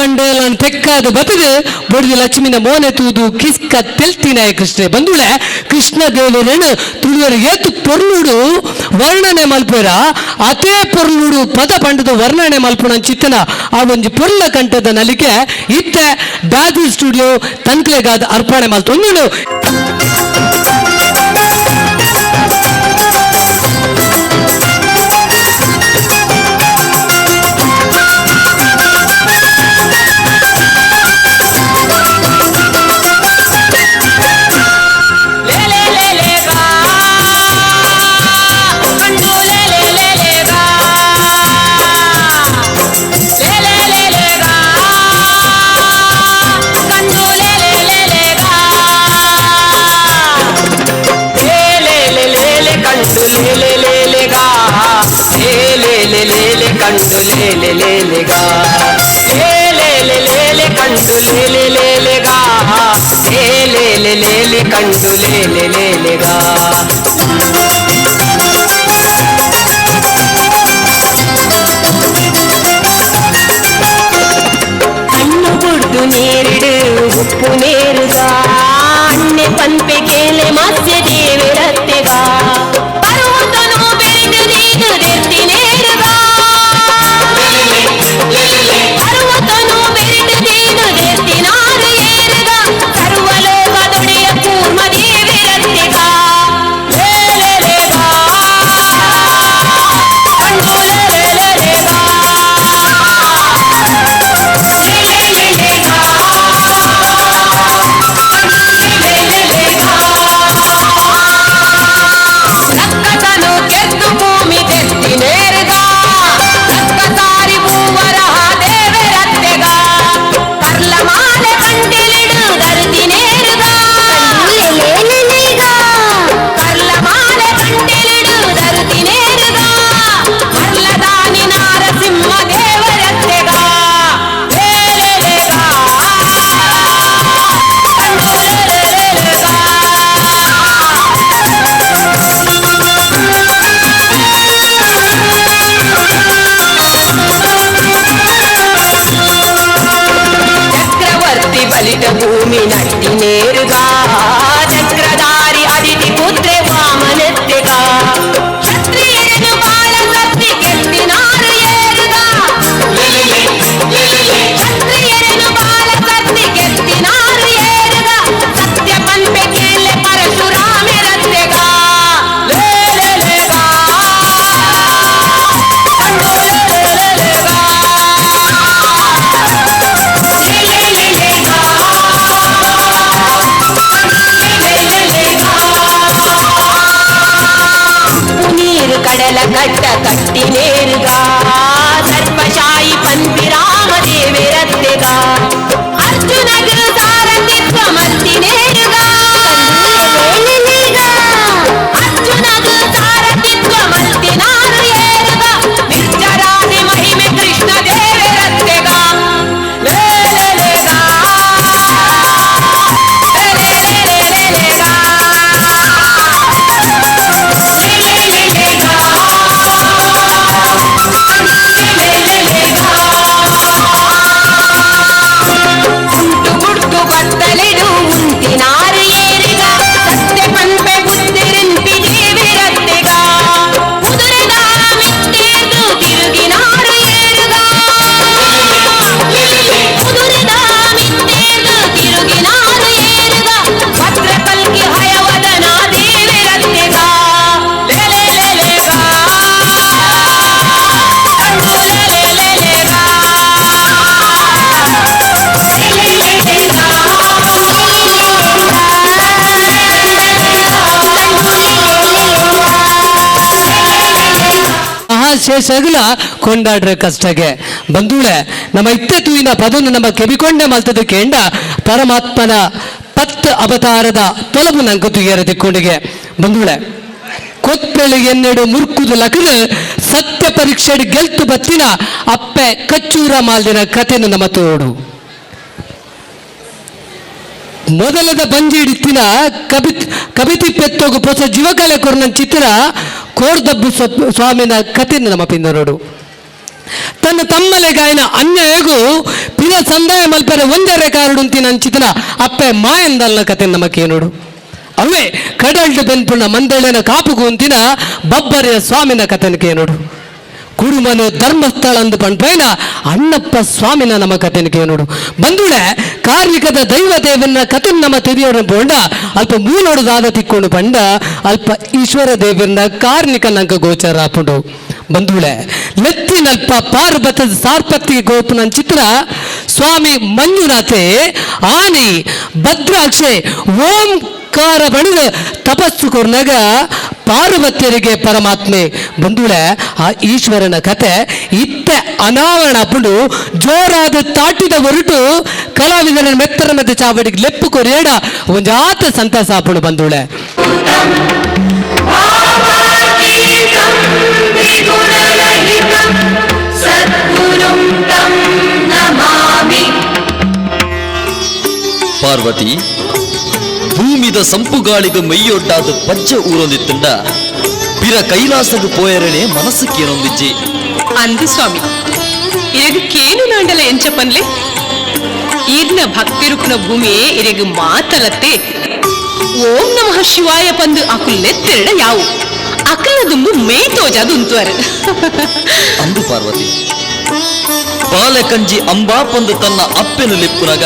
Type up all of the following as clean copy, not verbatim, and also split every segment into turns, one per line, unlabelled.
ಮಂಡಲ ತೆಕ್ಕಾದ ಬತದು ಬೊಡಿದ ಲಕ್ಷ್ಮಿನ ಮೋನೆ ತೂದು ಕಿಸ್ಕ ತೆಲ್ತಿನಾಯ ಕೃಷ್ಣ ಬಂದುಳೆ ಕೃಷ್ಣ ದೇವರನ್ನು ತುಳುವರು ಏತು ಪೊರ್ಲುಡು ವರ್ಣನೆ ಮಲ್ಪೇರ ಅದೇ ಪೊರ್ಲುಡು ಪದ ಪಂಡದ ವರ್ಣನೆ ಮಲ್ಪುಣ ಚಿತ್ತನ ಆ ಒಂದು ಪೊರ್ಲ ಕಂಠದ ನಲಿಕೆ ಇತ್ತೆ ದಾದಿ ಸ್ಟುಡಿಯೋ ತನ್ಕ್ಲೆಗಾದ ಅರ್ಪಣೆ ಮಲ್ತೊಂದು
ಕಂಡು ಲೇಲೆಲೇಲೆಗಾ ಕಣ್ಣು ಬುಡ್ದು ನೇರಿಡು ಉಪ್ಪು ನೇರುಗಾ ಅಣ್ಣೆ ಪಂಪೆ ಕೇಲೆ ಮತ್ಸ್ಯ ದೇವರತ್ತೆಗಾ ಪರ್ವತನು ಬೆಳೆದು ನೀನು ದೆತ್ತಿ ನೇರುಗಾ ಪರ್ವತನು ಬೆಳೆದು ನೀನು ದೆತ್ತಿ ನಾರು ಏರುಗಾ ಸರ್ವಲೋಕದೊಡೆಯ ಕೂರ್ಮ ದೇವರತ್ತೆಗಾ ಲೇಲೆಲೇಗಾ ಕಂಡು ಲೇಲೆಲೇಗಾ ರಕ್ಕಸನು ಗೆದ್ದು ಭೂಮಿ ತೆತ್ತಿ ನೇರುಗಾ ರಕ್ಕಸಾರಿ ಭೂವರಹ ದೇವರತ್ತೆಗಾ ಕರ್ಲ ಮಾಲೆ ಕಂಟಿಲಿಡು ಧರತಿ ನೇರುಗಾ ಕರ್ಲ ಮಾಲೆ ಕಂಟಿಲಿಡು ಧರತಿ ನೇರುಗಾ ಮರ್ಲದಾನಿ ನಾರಸಿಂಹ ದೇವರತ್ತೆಗಾ ಲೇಲೆಲೇಗಾ ಕಂಡು ಲೇಲೆಲೇಗಾ ಚಕ್ರವರ್ತಿ ಬಲಿತ ಭೂಮಿ ನಟ್ಟಿ ನೇರುಗಾ ಚಕ್ರಧಾರಿ ಅದಿತಿ ಪುತ್ರೆ ವಾಮನೆತ್ತೆಗಾ ಕ್ಷತ್ರಿಯರನು ಬಾಳ ಸತ್ತಿ ಗೆದ್ದಿನಾರು ಏರುಗಾ ಕ್ಷತ್ರಿಯರನು ಬಾಳ ಸತ್ತಿ ಗೆದ್ದಿನಾರು ಏರುಗಾ ಸತ್ಯ ಪಂಪೆ ಕೇಳೆ ಪರಶುರಾಮರತ್ತೆಗಾ ಲೇಲೆಲೇಗಾ ಕಂಡು ಲೇಲೆಲೇಗಾ ನೀರು ಕಡಲ ಕಟ್ಟ ಕಟ್ಟಿ ನೇರುಗಾ ಸರ್ಪಶಾಯಿ ಪಂಪಿ ರಾಮದೇವರತ್ತೆಗಾ ಅರ್ಜುನಗ ಸಾರಥಿತ್ವ ಮತ್ತಿ ನೇರುಗಾ ಅರ್ಜುನಗ ಸಾರಥಿತ್ವ ಮತ್ತಿ ನಾರು ಏರುಗಾ ನಿತ್ಯರಾಧಿ ಮಹಿಮೆ ಕೃಷ್ಣ ದೇವರತ್ತೆಗಾ ಲೇಲೆಲೇಗಾ ಲೇಲೆಲೇಲೆಗಾ ಉಂಟು ಗುಡ್ಡು ಬತ್ತಲಿಡು ಉಂಟಿನಾರು ಏರಿಗಾ ಸತ್ಯ ಪಂಪೆ ಬುದ್ಧಿರಿಂಪಿ ದೇವಿರತ್ತೆಗಾ ಕುದುರೆದ ಮಿತ್ತೇದು ತಿರುಗಿನಾರು ಏರುಗಾ ಕುದುರೆದ ಮಿತ್ತೇದು ತಿರುಗಿನಾರು ಏರುಗಾ ಭದ್ರ ಕಲ್ಕಿ ಹಯವದನ ದೇವಿರತ್ತೆಗಾ ಲೇಲೆಲೇಲೆಗಾ ಕಂಡು ಲೇಲೆಲೇಲೆಗಾ
ಮಹಾಶೇಷಗಳ ಕೊಂಡಾಡ್ರೆ ಕಷ್ಟಗೆ ಬಂಧುಳೆ ನಮ್ಮ ಇತ್ತೆ ತೂಯಿನ ಪದನ್ನು ನಮ್ಮ ಕೆಬಿಕೊಂಡೆ ಮಲ್ತದ ಕೇಂಡ ಪರಮಾತ್ಮನ 10 ಅವತಾರದ ತೊಲಬು ನಂಗೆ ತುಯ್ಯರ ತಿಕ್ಕೊಂಡಿಗೆ ಬಂಧುಳೆ ಕೊತ್ಪೆಳಿಗೆ ಎನ್ನೆಡು ಮುರ್ಕುದು ಲಕಲು ಸತ್ಯ ಪರೀಕ್ಷೆ ಗೆಲ್ತು ಬತ್ತಿನ ಅಪ್ಪೆ ಕಚ್ಚೂರ ಮಾಲ್ದಿನ ಕಥೆಯನ್ನು ನಮ್ಮ ತೋಡು ಮೊದಲದ ಬಂಜಿಡಿತ್ತಿನ ಕವಿತಿ ಪೆತ್ತೋಗು ಹೊಸ ಜೀವಕಲೆ ಕೊರನ ಚಿತ್ರ ಕೋರ್ದಬ್ಬು ಸ್ವಾಮಿನ ಕಥೆಯನ್ನು ನಮ್ಮ ಪಿಂದರೋಡು ತನ್ನ ತಮ್ಮಲೆಗಾಯನ ಅನ್ಯಾಯಗೂ ಪಿನ ಸಂದಾಯ ಮಲ್ಪರೆ ಒಂದರ ಕಾರುಡುಂತಿನ ಅಂಚಿತನ ಅಪ್ಪೆ ಮಾಯಂದಲ್ನ ಕತೆ ನಮಕ್ಕೆ ನೋಡು. ಅವೇ ಕಡಲ್ಡು ಬೆನ್ಪುಣ್ಣ ಮಂದಳಿನ ಕಾಪುಗುಂತಿನ ಬಬ್ಬರಿಯ ಸ್ವಾಮಿನ ಕಥೆನಕ್ಕೆ ನೋಡು. ಕುರುಮನು ಧರ್ಮಸ್ಥಳ ಅಂದು ಪಂಪೈನ ಅಣ್ಣಪ್ಪ ಸ್ವಾಮಿನ ನಮ್ಮ ಕಥೆನಕ್ಕೆ ನೋಡು. ಬಂದುಳೆ ಕಾರ್ಮಿಕದ ದೈವ ದೇವನ ಕಥೆ ನಮ್ಮ ತೆರೆಯೋಣ ಬೋಂಡ ಅಲ್ಪ ಮೂಲೋಡು ದಾದ ತಿಕ್ಕೊಂಡು ಪಂಡ ಅಲ್ಪ ಈಶ್ವರ ದೇವನ ಕಾರ್ಮಿಕ ನಂಕ ಗೋಚರ ಹಾಪುಂಡು. ಬಂಧುಳೆ ನೆತ್ತಿನಲ್ಪ ಪಾರ್ವತದ ಸಾರ್ಪತ್ತಿಗೆ ಗೋಪುನ ಚಿತ್ರ ಸ್ವಾಮಿ ಮಂಜುನಾಥೆ ಆನಿ ಭದ್ರಾಕ್ಷೆ ಓಂಕಾರ ಬಣಿದ ತಪಸ್ಸು ಕೊರ್ನಾಗ ಪಾರ್ವತಿಯರಿಗೆ ಪರಮಾತ್ಮೆ. ಬಂಧುಳೆ ಆ ಈಶ್ವರನ ಕತೆ ಇತ್ತೆ ಅನಾವರಣ ಹಾಪುಂಡು ಜೋರಾದ ತಾಟಿದ ಹೊರಟು ಕಲಾವಿದರ ಮೆತ್ತರ ಮಧ್ಯೆ ಚಾವಡಿಗೆ ಲೆಪ್ಪು ಕೊರೇಡ ಒಂಜಾತ ಸಂತಸ ಹಾಪುಂಡು. ಬಂಧುಳೆ
ಪಾರ್ವತಿ ಭೂಮಿದ ಸಂಪುಗಾಳಿಗೆ ಮೈಯೊಡ್ಡಾದ ಪಜ್ಜ ಊರೊಂದಿತ್ತಂಡ பிற கைலாசகு போயரனே மனசுக்கு ಏನೊಂದಿಜ್ಜಿ
ಅಂದು ಸ್ವಾಮಿ ಇರಗು ಕೇನು ನಾಂಡಲ ಎಂಚಪನ್ಲೆ ಈರ್ನ ಭಕ್ತಿರುಕ್ನ ಭೂಮಿಯೇ ಇರಗು ಮಾತಲತ್ತೆ ಓಂ ನಮಃ ಶಿವಾಯ ಪಂದು ಅಕುಲ್ಲೆತ್ತೆರಡ ಯಾವು ಅಕಲ ದುಂಬು ಮೇ ತೋಜಾದು ಉಂತುವರು
ಅಂದು ಪಾರ್ವತಿ ಬಾಲಕಂಜಿ ಅಂಬಾ ಪಂದು ತನ್ನ ಅಪ್ಪೆನು ಲೆಪ್ಪುನಗ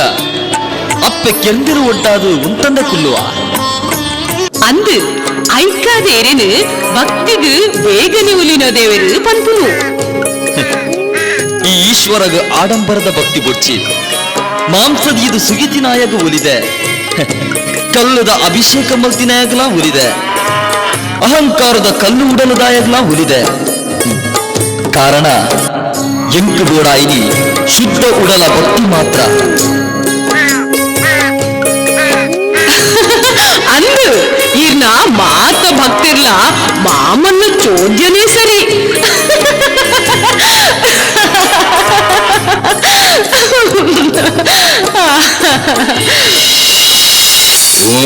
ಅಪ್ಪೆ ಕೆಂದಿರು ಒಡ್ಡಾದು ಉಂತಂಡ ಕುಲ್ಲುವ
ಅಂದು ಐಕ್ಕಾದೇರೇನು ಭಕ್ತಿಗು ಬೇಗನೆ ಉಲಿನೋ ದೇವರು ಪಂಪುನು
ಈ ಈಶ್ವರಗ ಆಡಂಬರದ ಭಕ್ತಿ ಬೊಚ್ಚಿ ಮಾಂಸದ ಇದು ಸುಗಿತಿನಾಯಗ ಒಲಿದೆ ಕಲ್ಲದ ಅಭಿಷೇಕ ಮಲ್ತಿನಾಯಗಲ ಒಲಿದೆ ಅಹಂಕಾರದ ಕಲ್ಲು ಉಡಲದಾಯಗಲ ಒಲಿದೆ ಕಾರಣ ಎಂಕು ಬೋಡಾಯಿನಿ ಶುದ್ಧ ಉಡಲ ಭಕ್ತಿ ಮಾತ್ರ
ಅಂದು ಈರ್ನ ಮಾತ ಭಕ್ತಿರ್ಲ ಮಾಮನ್ನ ಚೋದ್ಯನೇ ಸರಿ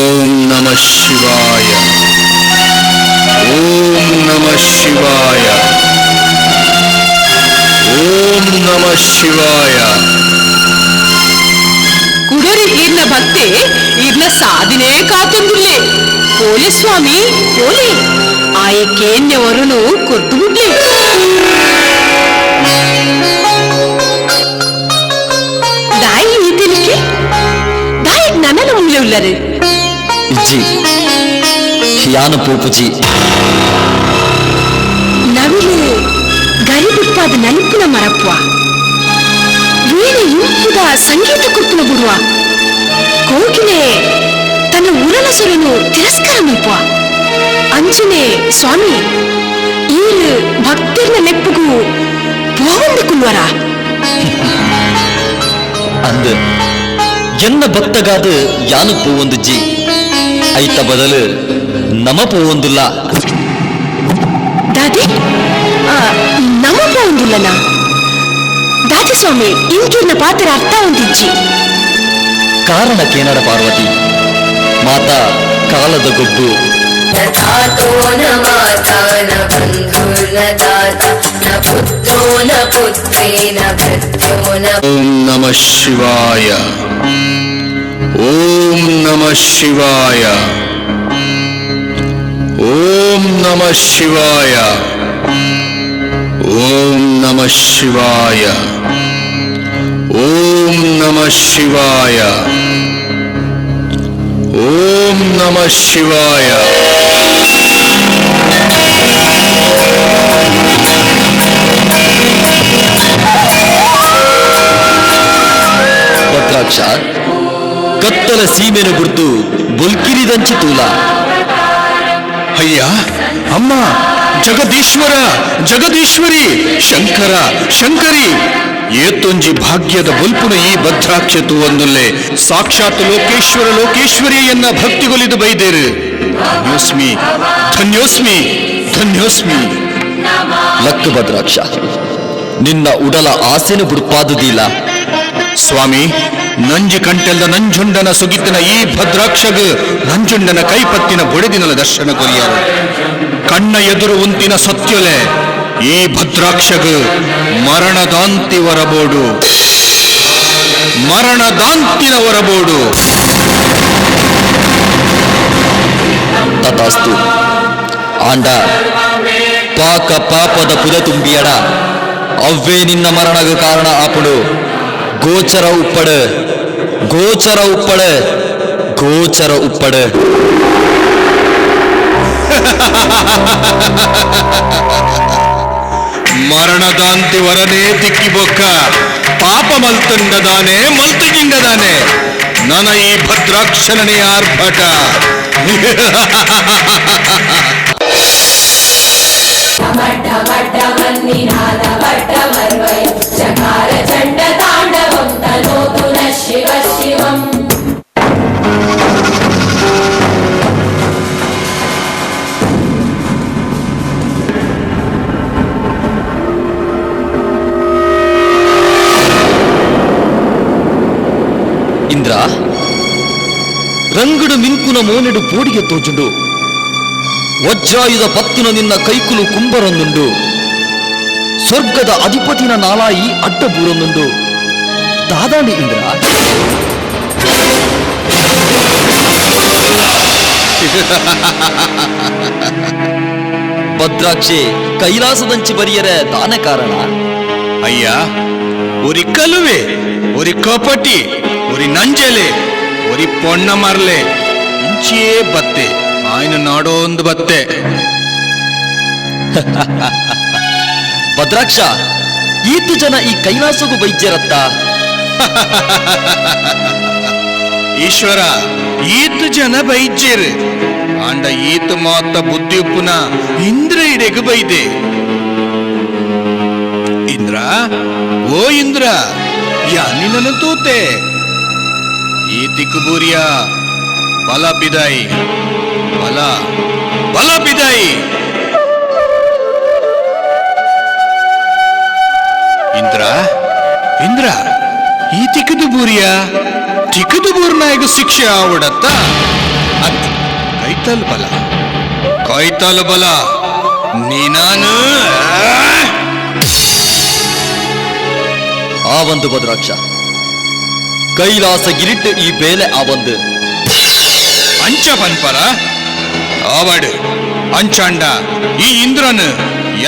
ಓಂ ನಮಃ ಶಿವಾಯ ಓಂ ನಮಃ ಶಿವಾಯ ಓಂ ನಮಃ ಶಿವಾಯ
ಕುಡರಿ ಈರ್ನ ಭಕ್ತಿ ಈರ್ನ ಸಾಧನೆ ಕಾತೊಂದಿಲ್ಲೆ ಪೋಲೆ ಸ್ವಾಮಿ ಪೋಲೆ ಆಯ ಕೇನ್ಯವರನು ಕೊಟ್ಟು ಬಿಡ್ಲಿ ದಾಯಿ ಈತಲಿಕ್ಕೆ ದಾಯಿ ನನ್ನ ಮುಂದೆ ಉಳ್ಳರು
ಇಜ್ಜಿ ಯಾನ ಪೋಪುಜಿ
ನವಿಲು ಗರಿಬಿಟ್ಟಾದ ನಲಿಪಿನ ಮರಪ್ಪ ವೀಣೆ ಇಂಪುದ ಸಂಗೀತ ಕೊಟ್ಟುನ ಬಿಡುವ ಕೋಗಿಲೆ ತನ್ನ ಉರಲ ಸೊರನು ತಿರಸ್ಕಾರ ಮಲ್ಪುವ ಅಂಜನೆ ಸ್ವಾಮಿ ಈರು ಭಕ್ತಿರ್ನ ಲೆಪ್ಪುಗೂ ಪೋವಂದು ಕುಲ್ವರ
ಅಂದು ಎನ್ನ ಭಕ್ತಗಾದ ಯಾನು ಪೋವೊಂದುಜ್ಜಿ ಐತ ಬದಲು ನಮ ಪೋವೊಂದುಲ್ಲ
ದಾದಿ ನಮ ಪೋವಂದುಲ್ಲನಾ ದಾದಿ ಸ್ವಾಮಿ ಇಂಕೀರ್ನ ಪಾತ್ರ ಅರ್ಥ ಹೊಂದಿಜ್ಜಿ
ಕಾರಣಕ್ಕೇನಡ ಪಾರ್ವತಿ ಮಾತಾ ಕಾಲದ ಗೊಬ್ಬು
दातो न माता न बन्धुर्न दाता न पुत्रो न पुत्री न भृत्यो न
ಓಂ ನಮಃ ಶಿವಾಯ ಓಂ ನಮಃ ಶಿವಾಯ ಓಂ ನಮಃ ಶಿವಾಯ ಓಂ ನಮಃ ಶಿವಾಯ ಓಂ ನಮಃ ಶಿವಾಯ ಓಂ ನಮಃ ಶಿವಾಯ
ಭದ್ರಾಕ್ಷ ಕತ್ತಲ ಸೀಮೆನ ಗುರ್ತು ಬುಲ್ಕಿರಿದಂಚಿ ತೂಲ
ಅಯ್ಯ ಅಮ್ಮ ಜಗದೀಶ್ವರ ಜಗದೀಶ್ವರಿ ಶಂಕರ ಶಂಕರಿ ಏತೊಂಜಿ ಭಾಗ್ಯದ ಬುಲ್ಪುನ ಈ ಭದ್ರಾಕ್ಷತು ಒಂದೊಲ್ಲೆ ಸಾಕ್ಷಾತ್ ಲೋಕೇಶ್ವರ ಲೋಕೇಶ್ವರಿಯನ್ನ ಭಕ್ತಿಗೊಲಿದು ಬೈದೇರು ಧನ್ಯೋಸ್ಮಿ ಧನ್ಯೋಸ್ಮಿ ಧನ್ಯೋಸ್ಮಿ
ಲಕ್ಕ ಭದ್ರಾಕ್ಷ ನಿನ್ನ ಉಡಲ ಆಸೆನ ಬುಡ್ಪಾದುದಿಲ್ಲ
ಸ್ವಾಮಿ ನಂಜಿ ಕಂಟೆಲ್ದ ನಂಜುಂಡನ ಸುಗಿತ್ತಿನ ಈ ಭದ್ರಾಕ್ಷಗ ನಂಜುಂಡನ ಕೈಪತ್ತಿನ ಬೊಡೆದಿನಲ ದರ್ಶನ ಕೊರಿಯಾರು ಕಣ್ಣ ಎದುರು ಉಂತಿನ ಸತ್ಯೊಲೆ ಈ ಭದ್ರಾಕ್ಷಗ ಮರಣದಾಂತಿ ಹೊರಬೋಡು, ಮರಣದಾಂತಿನ ಹೊರಬೋಡು.
ತಥಾಸ್ತು. ಆಂಡ ಪಾಕ ಪಾಪದ ಪುದ ತುಂಬಿಯಡ ಅವ್ವೇ ನಿನ್ನ ಮರಣಗ ಕಾರಣ ಆಪಡು. ಗೋಚರ ಉಪ್ಪಡ, ಗೋಚರ ಉಪ್ಪಡ, ಗೋಚರ ಉಪ್ಪಡ.
ಮರಣದಾಂತಿ ವರನೇ ತಿಕ್ಕಿ ಬೊಕ್ಕ ಪಾಪ ಮಲ್ತಂಡದಾನೆ ಮಲ್ತಗಿಂಡದಾನೆ ನನ್ನ ಈ ಭದ್ರಾಕ್ಷಣನೇ ಆರ್ಭಟ.
వడ్డవన్నినాద వడ్డమర్వయ చకార చండ తాండవం తనోతు న శివ శివం.
ಇಂದ್ರ ರಂಗಡು ಮಿಂಕುನ ಮೋನೆಡು ಪೋಡಿಗೆ ತೋಜುಂಡು. ವಜ್ರಾಯುಧ ಪತ್ತುನ ನಿನ್ನ ಕೈಕುಲು ಕುಂಬರೊಂದುಂಡು. ಸ್ವರ್ಗದ ಅಧಿಪತಿನ ನಾಲಾಯಿ ಅಡ್ಡಬೂರೊಂದುಂಡು. ದಾದಾಂಡಿ ಇಂದ್ರ. ಭದ್ರಾಕ್ಷಿ ಕೈಲಾಸದಂಚಿ ಬರಿಯರೆ ತಾನ ಕಾರಣ.
ಅಯ್ಯ, ಒರಿ ಕಲುವೆ, ಒರಿ ಕಪಟಿ, ಒರಿ ನಂಜಲೆ, ಒರಿ ಪೊಣ್ಣ ಮರ್ಲೆ ಇಂಚೇ ಬತ್ತೆ ಆಯ್ನ ನಾಡೋಂದು ಬತ್ತೆ.
ಭದ್ರಾಕ್ಷ, ಈತು ಜನ ಈ ಕೈಲಾಸಗೂ ವೈದ್ಯರತ್ತ.
ಈಶ್ವರ, ಈತ ಜನ ಬೈಜ್ಯರು ಆಂಡ ಈತ ಮಾತ ಬುದ್ಧಿ ಉಪ್ಪುನ ಇಂದ್ರ ಇಡೆಗೆ ಬೈದೆ. ಇಂದ್ರ, ಓ ಇಂದ್ರ, ಯಾನಿನನು ತೂತೆ ಈ ತಿಕ್ಕುಬೂರಿಯ ಬಲ ಪಿದಾಯಿ, ಬಲ ಬಲ ಪಿದಾಯಿ. ಇಂದ್ರ, ಇಂದ್ರ, ಈ ತಿಕ್ಕದು ಬೂರಿಯ ತಿಕ್ಕದು ಬೂರ್ನಾಯಗ ಶಿಕ್ಷೆ ಆವಡತ್ತ ಅಂತ ಕೈತಲ್ ಬಲ, ಕೈತಲ್ ಬಲ ನೀನಾನು.
ಆ ಒಂದು ಭದ್ರಾಕ್ಷ ಕೈಲಾಸ ಗಿರಿಟ್ಟು ಈ ಬೇಲೆ ಆ ಒಂದು
ಅಂಚ ಪನ್ಪರ ಆವಡು ಅಂಚಾಂಡ ಈ ಇಂದ್ರನು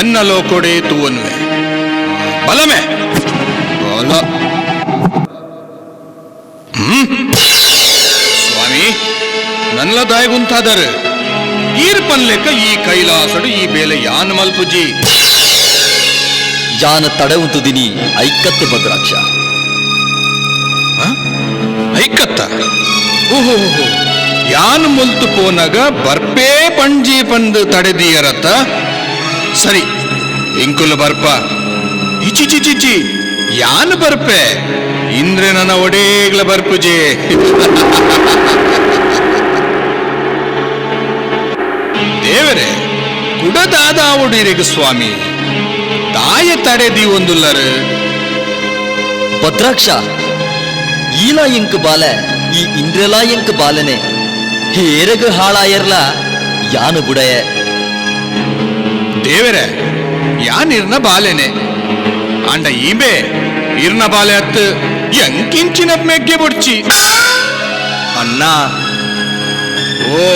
ಎನ್ನಲೋ ಕೊಡೆ ತೂವನ್ವೆ ಬಲಮೆ ಬಲ. ಸ್ವಾಮಿ, ನನ್ಲ ದಾಯಗುಂತಾದರು ಈರ್ಪನ್ ಲೆಕ್ಕ ಈ ಕೈಲಾಸಡು ಈ ಬೇಲೆ ಯಾನ್ ಮಲ್ಪುಜಿ.
ಯಾನ ತಡೆ ಉಂಟುದಿನಿ ಐಕತ್ತು ಭದ್ರಾಕ್ಷ.
ಐಕತ್ತ, ಓಹೋ, ಯಾನ್ ಮುಲ್ತು ಪೋನಗ ಬರ್ಪೇ ಪಂಜಿ ಪಂದು ತಡೆದಿಯರತ್ತ. ಸರಿ, ಇಂಕುಲು ಬರ್ಪ ಇಚಿ ಚಿಚಿ ಯಾನ್ ಬರ್ಪೆ ಇಂದ್ರೆ ನನ್ನ ಒಡೇಗ್ಲ ಬರ್ಪುಜೆ. ದೇವರೇ ಕುಡದಾದಾವುಡಿರಿಗ ಸ್ವಾಮಿ ತಾಯ ತಡೆದಿ ಒಂದುಲ್ಲರು.
ಭದ್ರಾಕ್ಷ ಈಲ ಎಂಕ್ ಬಾಲೆ ಈ ಇಂದ್ರೆಲ ಎಂಕ್ ಬಾಲನೆ ಹೇರಗ ಹಾಳಾಯರ್ಲ ಯಾನು ಬುಡಯ.
ದೇವರೇ ಯಾನ್ ಇರ್ನ ಬಾಲೆನೆ ಆಂಡ ಈಬೆ ಇರ್ನ ಬಾಲೆ ಹತ್ತು ಎಂಕಿಂಚಿನ ಮೆಗ್ಗೆ ಬುಡ್ಚಿ ಅಣ್ಣ. ಓ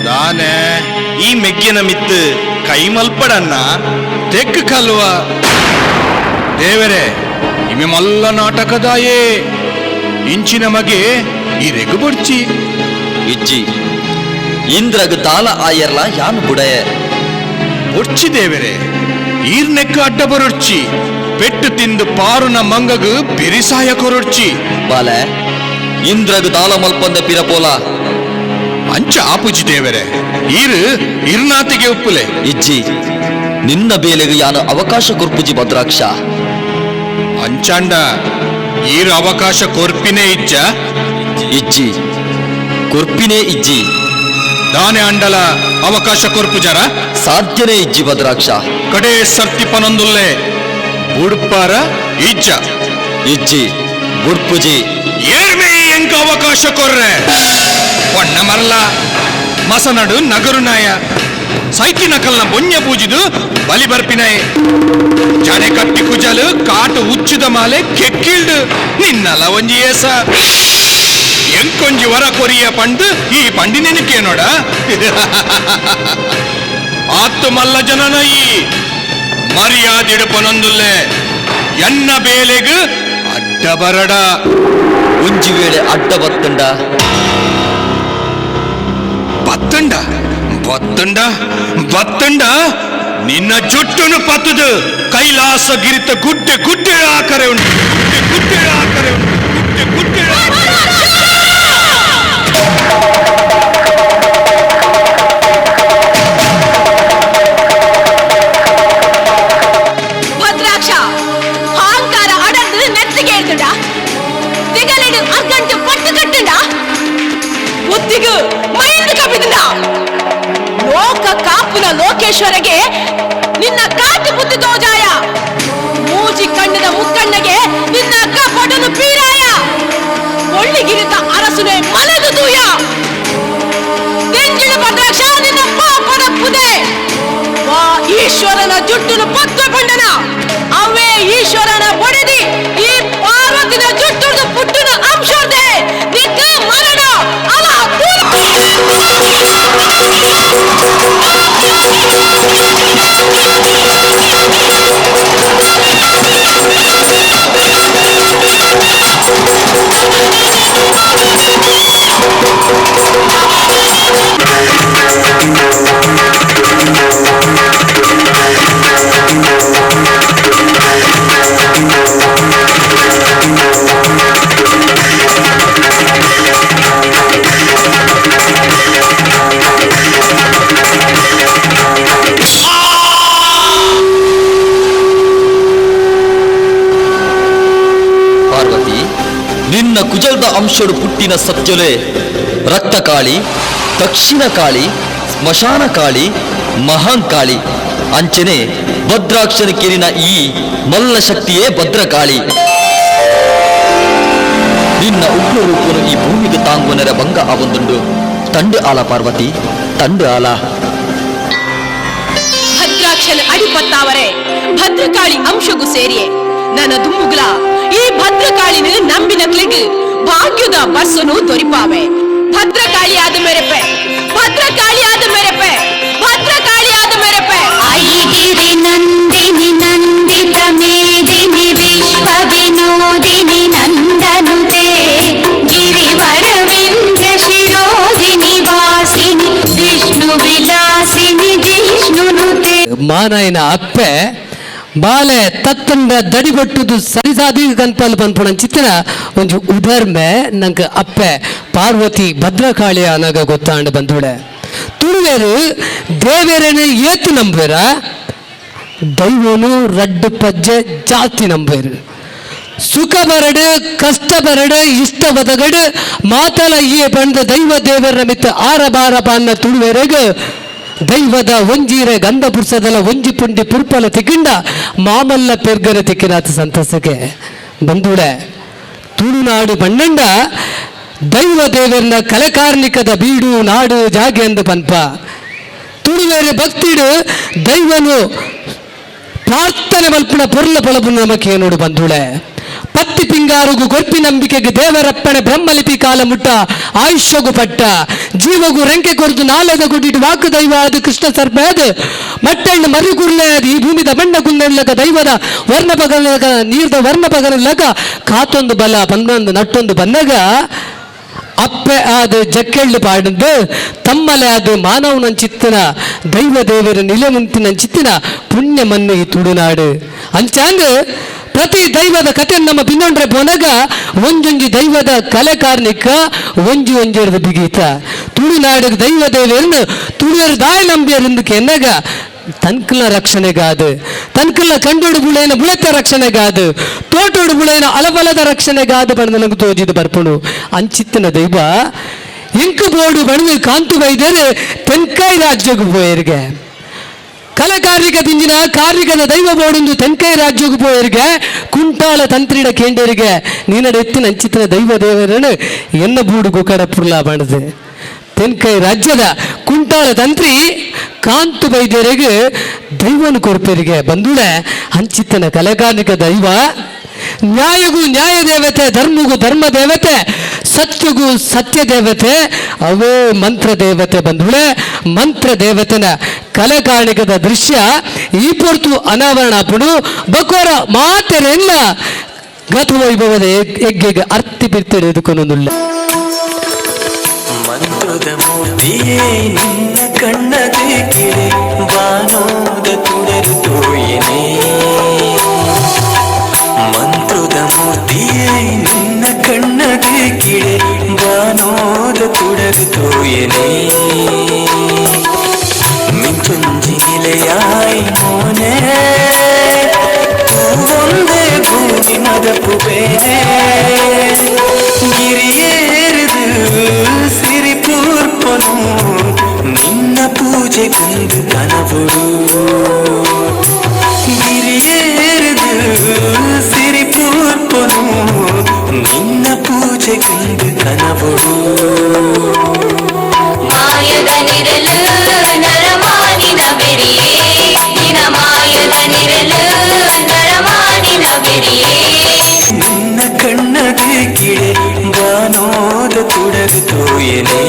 ದಾನೆ ಈ ಮೆಗ್ಗಿನ ಮಿತ್ತು ಕೈ ಮಲ್ಪಡನ್ನ ತೆಕ್ ಕಲ್ವ. ದೇವರೇ ಇಮೆ ಮಲ್ಲ ನಾಟಕದಾಯೇ ಇಂಚಿನ ಮಗೆ ಈ ರೆಗು ಬುಡ್ಚಿ
ಇಜ್ಜಿ ಇಂದ್ರಗ ತಾಲ ಆಯರ್ಲ ಯಾನು ಬುಡಯ.
ಒಡ್ಚಿ ದೇವರೇ ಈರ್ನೆಕ್ಕ ಅಡ್ಡ ಬರೊಡ್ಚಿ ಪೆಟ್ಟು ತಿಂದು ಪಾರುನ ಮಂಗಗು ಬಿರಿಸಾಯ ಕೊರೊಡ್ಚಿ
ಬಾಲೆ ಇಂದ್ರಗ ತಾಲ ಮಲ್ಪಂದ ಪಿರಪೋಲ
ಅಂಚ ಆಪುಜಿ ದೇವರೇ ಈರು ಇರ್ನಾತಿಗೆ ಉಪ್ಪುಲೆ.
ಇಜ್ಜಿ ನಿನ್ನ ಬೇಲೆಗೆ ಯಾನು ಅವಕಾಶ ಕೊರ್ಪುಜಿ ಭದ್ರಾಕ್ಷ.
ಅಂಚಾಂಡ ಈರು ಅವಕಾಶ ಕೊರ್ಪಿನೇ ಇಜ್ಜ.
ಇಜ್ಜಿ ಕೊರ್ಪಿನೇ ಇಜ್ಜಿ.
ದಾನೆ ಅಂಡಲ ಅವಕಾಶ ಕೊರ್ಪುಜರ
ಸಾಧ್ಯನೇ ಇಜ್ಜಿ ಭದ್ರಾಕ್ಷ.
ಕಡೆ ಸರ್ತಿಪನೊಂದುಲ್ಲೆ ಬುಡ್ಪಾರ ಇಜ್ಜ
ಇಜ್ಜಿ ಬುಡ್ಪುಜಿ
ಏರ್ಮೆ ಎಂಕ ಅವಕಾಶ ಕೊರ್ರೆ ಒಣ್ಣ ಮರಲ ಮಸನಡು ನಗರು ನಾಯ ಸೈತಿನ ಕಲ್ನ ಬೊಂಜ ಪೂಜಿದು ಬಲಿ ಬರ್ಪಿನಾಯೆ ಜಡೆ ಕಟ್ಟಿ ಕುಜಲು ಕಾಟು ಉಚ್ಚಿದ ಮಾಲೆ ಕೆಕ್ಕಿಲ್ಡು ನಿನ್ನಲ ಒಂಜಿ ಏಸ ಎಂಕೊಂಜಿ ವರ ಕೊರಿಯ ಪಂಡು ಈ ಪಂಡಿನೆನಕ್ಕೆ ನೋಡ ಆತ್ತು ಮಲ್ಲ ಜನನ ಈ ಮರ್ಯಾದಿಡುಪನೊಂದುಲ್ಲೆ ಎನ್ನ ಬೇಲೆಗ್ ಅಡ್ಡ ಬರಡ
ಒಂಜಿ ವೇಳೆ ಅಡ್ಡ ಬತ್ತಂಡ
ಬತ್ತಂಡ ಬತ್ತಂಡ ಬತ್ತಂಡ ನಿನ್ನ ಜುಟ್ಟುನು ಪತ್ತದು ಕೈಲಾಸ ಗಿರಿತ ಗುಡ್ಡೆ ಗುಡ್ಡೆ ಆಕರೆ ಉಂಟು ಗುಡ್ಡೆ ಗುಡ್ಡೆ ಆಕರೆ ಉಂಟು ಗುಡ್ಡೆ ಗುಡ್ಡೆ
ಭದ್ರಾಕ್ಷ ಅಹಂಕಾರ ಅಡರ್ದು ನೆತ್ತಿಗೆ ಇರ್ತಡ ತಿಗಲಿಡು ಅರ್ಗಂಟು ಪಟ್ಟು ಕಟ್ಟಂಡ ಬುದ್ಧಿಗು ಮೈಂದು ಕಪಿದಂಡ ಲೋಕ ಕಾಪುನ ಲೋಕೇಶ್ವರಗೆ ನಿನ್ನ ಕಾಟು ಬುದ್ಧಿ ತೋಜಾಯ ಮೂಜಿ ಕಣ್ಣದ ಮುಕ್ಕಣ್ಣಗೆ ನಿನ್ನ ಕಪಟನು ಪೀರಾಯ ಒಳ್ಳಿಗಿರಿತ ಅರಸುನೆ ಮಲೆದು ತೂಯ ತೆಂಜಿನ ಭದ್ರಾಕ್ಷ ನಿನ್ನ ಪಾಪದ ಪುದೆ ವಾ ಈಶ್ವರನ ಜುಟ್ಟುನು ಪತ್ತು ಬಂಡನ ಅವೇ ಈಶ್ವರನ ಬೊಡೆದಿ ಈ ಪಾರ್ವತಿನ ಜುಟ್ಟುದು ಪುಟ್ಟುನ ಅಂಶೋದೆ ನಿಕ್ಕ ಮರಣ ಅಲ
ಪಾರ್ವತಿ, ನಿನ್ನ ಕುಜಲದ ಅಂಶಡು ಪುಟ್ಟಿನ ಸಜ್ಜೊಲೆ ರಕ್ತಕಾಳಿ, ದಕ್ಷಿಣ ಕಾಳಿ, ಸ್ಮಶಾನ ಕಾಳಿ, ಮಹಾಂಕಾಳಿ ಅಂಚನೆ ಭದ್ರಾಕ್ಷರ ಕಿರಿನ ಈ ಮಲ್ಲ ಶಕ್ತಿಯೇ ಭದ್ರಕಾಳಿ. ನಿನ್ನ ಉಗ್ರ ರೂಪನು ಈ ಭೂಮಿಗೆ ತಾಂಗುವನರ ಭಂಗ ಆವೊಂದುಂಡು ತಂಡು ಆಲ ಪಾರ್ವತಿ, ತಂಡು ಆಲ.
ಭದ್ರಾಕ್ಷನ ಅಡಿಪತ್ತಾವರೆ ಭದ್ರಕಾಳಿ ಅಂಶಗೂ ಸೇರಿಯೇ ನನ್ನ ದುಮ್ಮುಗ್ಲ ಈ ಭದ್ರಕಾಳಿನ ನಂಬಿನಕ್ಲೆಗ್ ಭಾಗ್ಯದ ಬಸ್ಸನು ದೊರಿಪಾವೆ. ಭದ್ರಕಾಳಿ ಆದ ಮೇರೆಪೆ, ಭದ್ರಕಾಳಿ ಆದ ಮೇರೆಪೆ, ಭದ್ರಕಾಳಿ ಆದ ಮೇರೆಪೆ.
ಐಗಿರಿ ನಂದಿನಿ ನಂದಿತ ಮೇದಿನಿ ವಿಶ್ವ ವಿನೋದಿನಿ ನಂದನುತೆ ಗಿರಿವರ ವಿಂಧ್ಯ ಶಿರೋದಿನಿ ವಾಸಿನಿ ವಿಷ್ಣು ವಿಲಾಸಿನಿ ಜಿಷ್ಣುನುತೆ.
ಮಾನಾಯನ ಅಪ್ಪೆ ಬಾಲೆ ತತ್ತಂಡ ದಡಿಬಟ್ಟುದು ಸರಿಸಾದಿ ಕನ್ಪಲ್ ಪನ್ಪುಣ ಚಿತ್ರ ಒಂಜಿ ಉದರ್ಮೆ ನಂಗೆ ಅಪ್ಪೆ ಪಾರ್ವತಿ ಭದ್ರಕಾಳಿ ಅನಾಗ ಗೊತ್ತಾಂಡು ಬಂದೋಡೆ. ತುಳುವೇರು ದೇವೇರನೇ ಏತು ನಂಬೇರ, ದೈವನು ರಡ್ಡು ಪಜ್ಜೆ ಜಾಸ್ತಿ ನಂಬೇರು. ಸುಖ ಬರಡು ಕಷ್ಟ ಬರಡು ಇಷ್ಟ ಬದಗಡು ಮಾತಲ ಈ ಬಂದ ದೈವ ದೇವರ ಮಿತ್ತ ಆರ ಬಾರ ಪಾನ್ನ ತುಳುವೇರೆಗೆ ದೈವದ ಒಂಜೀರೆ ಗಂಧ ಪುರ್ಸದಲ ಒಂಜಿ ಪುಂಡಿ ಪುರ್ಪಲ ತಿಕ್ಕಿಂಡ ಮಾಮಲ್ಲ ಪೆರ್ಗರ ತಿಕ್ಕಿನಾಥ ಸಂತಸಕ್ಕೆ ಬಂದೂಡೆ. ತುಳುನಾಡು ಬಣ್ಣಂಡ ದೈವ ದೇವರನ್ನ ಕಲೆಕಾರ್ಣಿಕದ ಬೀಡು ನಾಡು ಜಾಗೆ ಅಂದು ಪನ್ಪ. ತುಳುವೇರೆ ಭಕ್ತಿಡು ದೈವನು ಪ್ರಾರ್ಥನೆ ಮಲ್ಪನ ಪೊರ್ಲ ಪೊಲಪು ನಮಕ್ಕೆ ನೋಡು ಬಂದೂಳೆ. ಪತ್ತಿ ಪಿಂಗಾರುಗು ಗೊರ್ಪಿ ನಂಬಿಕೆಗೆ ದೇವರಪ್ಪಣೆ ಬ್ರಹ್ಮಲಿಪಿ ಕಾಲ ಮುಟ್ಟ ಆಯುಷ್ಯಗು ಪಟ್ಟ ಜೀವಗು ರೆಂಕೆ ಕೊರ್ದು ನಾಲದ ಗುಡಿಟ್ಟು ವಾಕು ದೈವ ಅದು ಕೃಷ್ಣ ಸರ್ಪ ಅದು ಮಟ್ಟಣ್ಣ ಮರಿಗುರ್ಲೆ ಅದು ಈ ಭೂಮಿದ ಬಣ್ಣ ಕುಂದಲಕ ದೈವದ ವರ್ಣ ಪಗಲಕ ನೀರ್ದ ವರ್ಣ ಪಗಲಕ ಕಾತೊಂದು ಬಲ ಬಂದೊಂದು ನಟ್ಟೊಂದು ಬಂದಾಗ ಅಪ್ಪೆ ಅದು ಜಕ್ಕೆಳ್ಳು ಪಾಡದ್ದು ತಮ್ಮಲೆ ಅದು ಮಾನವನ ಚಿತ್ತನ ದೈವ ದೇವರ ನಿಲೆ ಮುಂತಿನ ಚಿತ್ತಿನ ಪುಣ್ಯ ಮಣ್ಣು ಈ ತುಳುನಾಡು ಅಂಚಾಂಗ್ ಪ್ರತಿ ದೈವದ ಕತೆ ನಮ್ಮ ಪಿನ್ನೊಂಡ್ರೆ ಪೋನಾಗ ಒಂಜೊಂಜಿ ದೈವದ ಕಲೆ ಕಾರ್ಣಿಕ ಒಂಜಿ ಒಂಜರದ ಬಿಗೀತ ತುಳುನಾಡಿಗೆ ದೈವ ದೇವರನ್ನು ತುಳುವರು ದಾಯಿ ನಂಬಿಯರಿಂದಕ್ಕೆ ಎನ್ನಾಗ ತನ್ಕಲ ರಕ್ಷಣೆಗಾದು ತನ್ಕಲ ಕಂಡೋಡು ಬುಳೇನ ಬುಳೆತ ರಕ್ಷಣೆಗಾದು ತೋಟೋಡು ಬುಳೇನ ಅಲಬಲದ ರಕ್ಷಣೆಗಾದು ಬಂದು ನನಗೆ ತೋಜಿದು ಬರ್ಪುಣು ಅಂಚಿತ್ತಿನ ದೈವ ಇಂಕು ಬೋರ್ಡು ಬಣ್ಣ ಕಾಂತು ವೈದ್ಯರು ತೆನ್ಕಾಯಿ ರಾಜ್ಯಕ್ಕೆ ಪೋಯರ್ಗೆ ಕಲಕಾರ್ಯಕ ಪಿಂಜಿನ ಕಾರ್ಯಕದ ದೈವ ಬೋರ್ಡು ತೆನ್ಕಾಯಿ ರಾಜ್ಯಕ್ಕೆ ಪೋಯರ್ಗೆ ಕುಂಟಾಳ ತಂತ್ರಿಡ ಕೇಂದ್ರಿಗೆ ನೀನಡ ಎತ್ತಿನ ಅಂಚಿತ್ತಿನ ದೈವ ದೇವರನ್ನು ಎನ್ನ ಬೂಡು ಗೊಕಡ ಪುರ್ಲಾ ಬಣದು ತೆನ್ಕಾಯಿ ರಾಜ್ಯದ ಕುಂಟಾಳ ತಂತ್ರಿ ಕಾಂತು ವೈದ್ಯರಿಗೆ ದೈವನು ಕೊರಪೆರಿಗೆ ಬಂದುಳೆ ಹಂಚಿತ್ತನ ಕಲೆಗಾರಿಕ ದೈವ ನ್ಯಾಯಗೂ ನ್ಯಾಯ ದೇವತೆ ಧರ್ಮಗೂ ಧರ್ಮ ದೇವತೆ ಸತ್ಯಗೂ ಸತ್ಯ ದೇವತೆ ಅವೇ ಮಂತ್ರ ದೇವತೆ ಬಂದುಳೆ ಮಂತ್ರ ದೇವತೆನ ಕಲೆ ಕಾಣಿಕದ ದೃಶ್ಯ ಈ ಪೊರ್ತು ಅನಾವರಣ ಪುಡು ಬಕೋರ ಮಾತೆರೆಲ್ಲ ಗತವೈಭವದ ಹೆಗ್ಗೆಗೆ ಅರ್ತಿ ಬಿರ್ತಿಡಿದುಕೊಂಡೊಂದುಳ್ಳ
ಮಂತ್ರದ ಮೂರ್ತಿಯೇ ನಿನ್ನ ಕಣ್ಣದೆ ಕಿಡೆ ಬಾನೋದ ತುಡರು ತೋಯನೆ ಮಂತ್ರದ ಮೂರ್ತಿಯೇ ನಿನ್ನ ಕಣ್ಣದೆ ಕಿಡೆ ಬಾನೋದ ತುಡರು ತೋಯನೆ ಮಿಂಚುಂಜಿ ನಿಲೆಯಾಯಿ ಮೋನೆ ಒಂದೇ ಭೂಮಿ ಮದಪು ಬೇನೆ ಗಿರಿಯೇರಿದು ಸಿರಿಪೂರ್ಪನು ನಿನ್ನ ಪೂಜೆ ಕುಂದು ಕನವುಡು ಗಿರಿಯೇರಿದು ಸಿರಿಪೂರ್ಪನು ನಿನ್ನ ಪೂಜೆ ಕುಂದು ಕನವುಡು
ಮಾಯದ ನಿರಲು ನರಮಾನಿನ ಬೆರಿಯೇ ನಿನ ಮಾಯದ ನಿರಲು ನರಮಾನಿನ ಬೆರಿಯೇ
ನಿನ್ನ ಕಣ್ಣದೆ ಕಿಡೆ ಬಾನೋದ ತುಡರು ತೋಯನೆ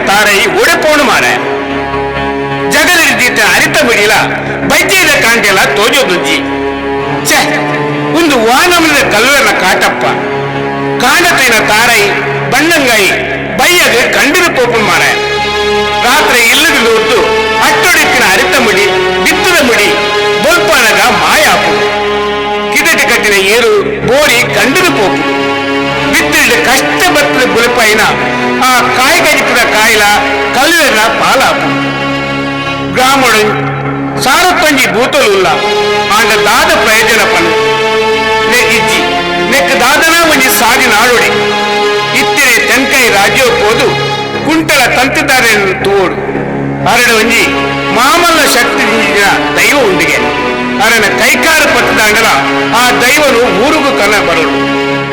ತಾರೈ ಒಡೆಪೋಣು ಮಾರ ಜಗದ ಅರಿತ ಬಿಡಿಲ ಬೈದ್ಯದ ಕಾಂಟೆಲ್ಲ ತೋಜೋದುಜ್ಜಿ ಛೆ ಒಂದು ವಾನಮದ ಕಲ್ಲನ ಕಾಟಪ್ಪ ಕಾಂಡತೈನ ತಾರೈ ಬಣ್ಣಂಗಾಯಿ ಬೈಯಗೆ ಕಂಡಿರು ಪೋಪು ಮಾರ ರಾತ್ರಿ ಇಲ್ಲದ ಹೊತ್ತು ಅಟ್ಟೊಡಿಕ್ಕಿನ ಅರಿತ ಮುಡಿ ಬಿತ್ತದ ಮುಡಿ ಬೊಲ್ಪಾನಗ ಮಾಯಾಪು ಕಿದಟಿ ಕಟ್ಟಿನ ಏರು ಬೋರಿ ಕಂಡಿರು ಪೋಪು ಬಿತ್ತಿದ ಕಷ್ಟ ಬತ್ತದ ಬುಲಪಾಯಿನ ಆ ಕಾಯಿ ಕಡಿಪದ ಕಾಯಿಲ ಕಲ್ಲುವಿನ ಪಾಲಾಪು ಗ್ರಾಮಡು ಸಾರಪ್ಪಂಜಿ ಭೂತಲುಲ್ಲ ಆಂಡ ದಾದ ಪ್ರಯೋಜನ ಪನು ಇಜ್ಜಿ ನೆಕ್ ದಾದನ ಒಂಜಿ ಸಾಗಿ ನಾಡೋಡಿ ಇತ್ತಿರೆ ತೆಂಕೈ ರಾಜ್ಯ ಹೋದು ಕುಂಟಲ ತಂತಿದಾರೆಯನ್ನು ತೋಡು ಅರಡ ಒಂಜಿ ಮಾಮಲ್ಲ ಶಕ್ತಿ ದೈವ ಉಂಡಿಗೆ ಅರನ ಕೈಕಾರ ಪತ್ತದಾಂಡಲ ಆ ದೈವನು ಊರುಗೂ ಕನ್ನ ಬರೋಡು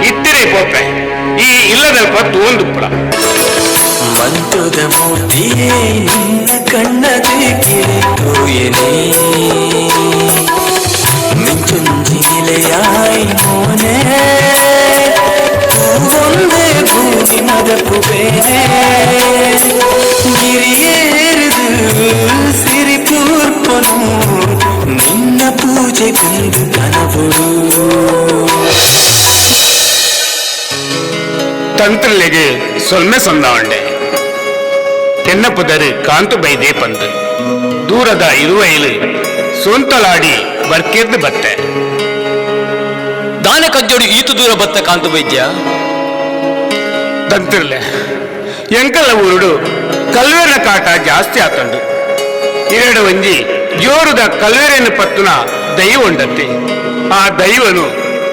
ಇತ್ತಿರೆ ಪೋಪೆ ಈ ಇಲ್ಲದಲ್ಪ ತೋಂದುಪ್ಪಳ
ಮಂತ್ರದ ಮೂರ್ತಿಯೇ ನಿನ್ನ ಕಣ್ಣದೆ ಕಿಡೆ ತೋಯನೆ ಮಿಂಚುಂಜಿ ನಿಲೆಯಾಯಿ ಮೋನೆ ಒಂದೇ ಭೂಮಿ ಮದಪು ಬೇನೆ ಗಿರಿಯೇರಿದು ಸಿರಿಪೂರ್ಪನು ನಿನ್ನ ಪೂಜೆ ಕುಂದು ಕನವುಡು
ತಂತ್ರಲೆಗೆ ಸೊಲ್ಮೆ ಸೊಂದಾಂಡೆ ಎನ್ನಪ್ಪದರು ಕಾಂತು ಬೈದೆ ಪಂದು ದೂರದ ಇರುವೈಲು ಸೊಂತಲಾಡಿ ಬರ್ಕೆದ್ದು ಬತ್ತೆ
ದಾನ ಕಜ್ಜೋಡಿ ಈತು ದೂರ ಬತ್ತ ಕಾಂತು ವೈದ್ಯ
ತಂತ್ರಲೆ ಎಂಕಲ್ಲ ಊರುಡು ಕಲ್ವೇರ ಕಾಟ ಜಾಸ್ತಿ ಆತಂಡು ಇರಡು ಒಂಜಿ ಜೋರುದ ಕಲ್ವೇರೇನ ಪತ್ತುನ ದೈವ ಉಂಡತ್ತೆ ಆ ದೈವನು